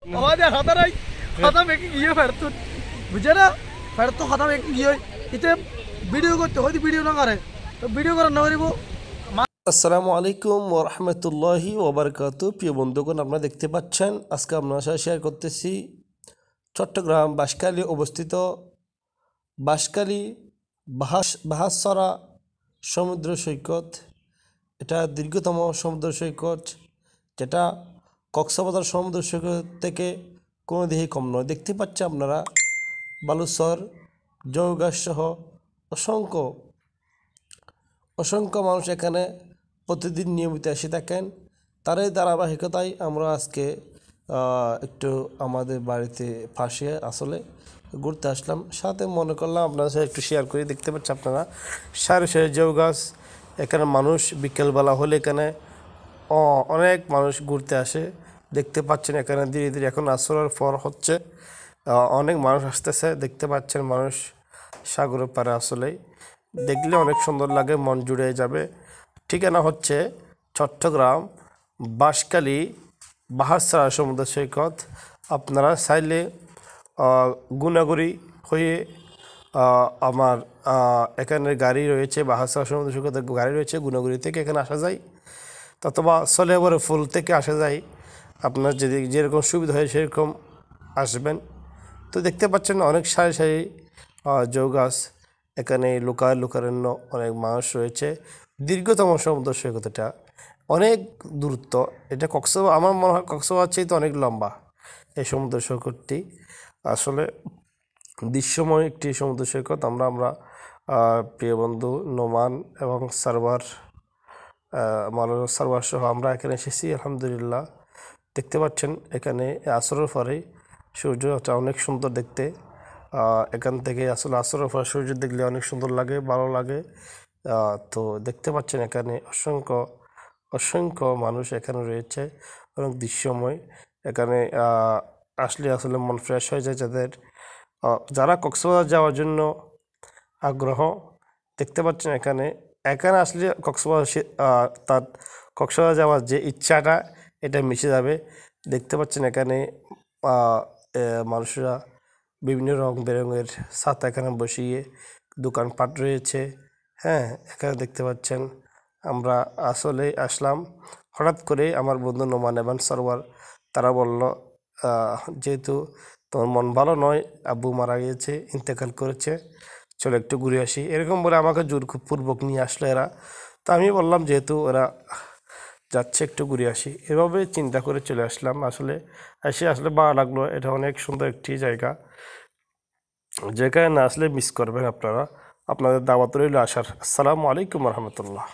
আমাদের হাতে নাই হাতা মেকে গিয়ে ফেরত বুঝে না ফেরত হাতা মেকে গিয়ে এতে ভিডিও করতে হয়তো ভিডিও না করে ভিডিও করার না পারিব। আসসালামু আলাইকুম ওয়া রাহমাতুল্লাহি ওয়া বারাকাতুহু। প্রিয় বন্ধুগণ, আপনারা দেখতে পাচ্ছেন আজকে আপনার সাথে শেয়ার করতেছি চট্টগ্রাম বাঁশখালী অবস্থিত বাঁশখালী বাহাসরা সমুদ্র সৈকত। এটা দীর্ঘতম সমুদ্র সৈকত, যেটা কক্সবাজার সমুদ্র সৈকত থেকে কোনো দিকেই কম নয়। দেখতে পাচ্ছেন আপনারা বালুচর, জৌগাছ সহ অসংখ্য অসংখ্য মানুষ এখানে প্রতিদিন নিয়মিত এসে থাকেন। তারই ধারাবাহিকতায় আমরা আজকে একটু আমাদের বাড়িতে পাশে আসলে ঘুরতে আসলাম। সাথে মনে করলাম আপনার সাথে একটু শেয়ার করে। দেখতে পাচ্ছেন আপনারা সারি সারি জেউ গাছ। এখানে মানুষ বিকেলবেলা হলে এখানে অনেক মানুষ ঘুরতে আসে। দেখতে পাচ্ছেন এখানে ধীরে ধীরে এখন আসরের পর হচ্ছে, অনেক মানুষ আসতেছে। দেখতে পাচ্ছেন মানুষ সাগরের পাড়ে আসলেই দেখলে অনেক সুন্দর লাগে, মন জুড়ে যাবে। ঠিকানা হচ্ছে চট্টগ্রাম বাঁশখালী বাহাসরা সমুদ্র সৈকত। আপনারা চাইলে গুনাগুড়ি হয়ে আমার এখানে গাড়ি রয়েছে, বাহাসরা সমুদ্র সৈকতের গাড়ি রয়েছে, গুনাগুড়ি থেকে এখানে আসা যায়, অথবা সলেবরে ফুল থেকে আসা যায়। আপনার যদি যেরকম সুবিধা হয় সেরকম আসবেন। তো দেখতে পাচ্ছেন অনেক সারি সারি জৌ গাছ। এখানে লোকারণ্য অনেক মানুষ রয়েছে। দীর্ঘতম সমুদ্র সৈকত, এটা অনেক দূরত্ব। এটা কক্সবাজার, আমার মনে হয় কক্সবাজার চাইতে অনেক লম্বা এই সমুদ্র সৈকতটি। আসলে দৃশ্যময় একটি সমুদ্র সৈকত। আমরা প্রিয় বন্ধু নোমান এবং সার্ভার মাওলানা সার্ভার সহ আমরা এখানে এসেছি। আলহামদুলিল্লাহ, দেখতে পাচ্ছেন এখানে আসরের পরে সূর্যটা অনেক সুন্দর দেখতে। এখান থেকে আসলে আসরের পরে সূর্য দেখলে অনেক সুন্দর লাগে, ভালো লাগে। তো দেখতে পাচ্ছেন এখানে অসংখ্য অসংখ্য মানুষ এখানে রয়েছে, অনেক দৃশ্যময়। এখানে আসলে আসলে মন ফ্রেশ হয়ে যায় যাদের, যারা কক্সবাজার যাওয়ার জন্য আগ্রহ। দেখতে পাচ্ছেন এখানে এখানে আসলে কক্সবাজার তার কক্সবাজার যাওয়ার যে ইচ্ছাটা এটা মিশে যাবে। দেখতে পাচ্ছেন এখানে মানুষরা বিভিন্ন রং বেরঙের ছাতা এখানে বসিয়ে দোকানপাট রয়েছে। হ্যাঁ, এখানে দেখতে পাচ্ছেন আমরা আসলে আসলাম হঠাৎ করে। আমার বন্ধু নোমান এবং সরোয়ার তারা বলল, যেহেতু তোমার মন ভালো নয়, আব্বু মারা গিয়েছে, ইন্তেকাল করেছে, চলো একটু ঘুরে আসি। এরকম বলে আমাকে জোরপূর্বক নিয়ে আসলো এরা। তো আমি বললাম যেহেতু ওরা যাচ্ছে একটু ঘুরে আসি, এভাবে চিন্তা করে চলে আসলাম। আসলে আসলে ভালো লাগলো। এটা অনেক সুন্দর একটি জায়গা, যেখানে না আসলে মিস করবেন আপনারা। আপনাদের দাওয়াত রইল আসার। আসসালামু আলাইকুম রহমতুল্লাহ।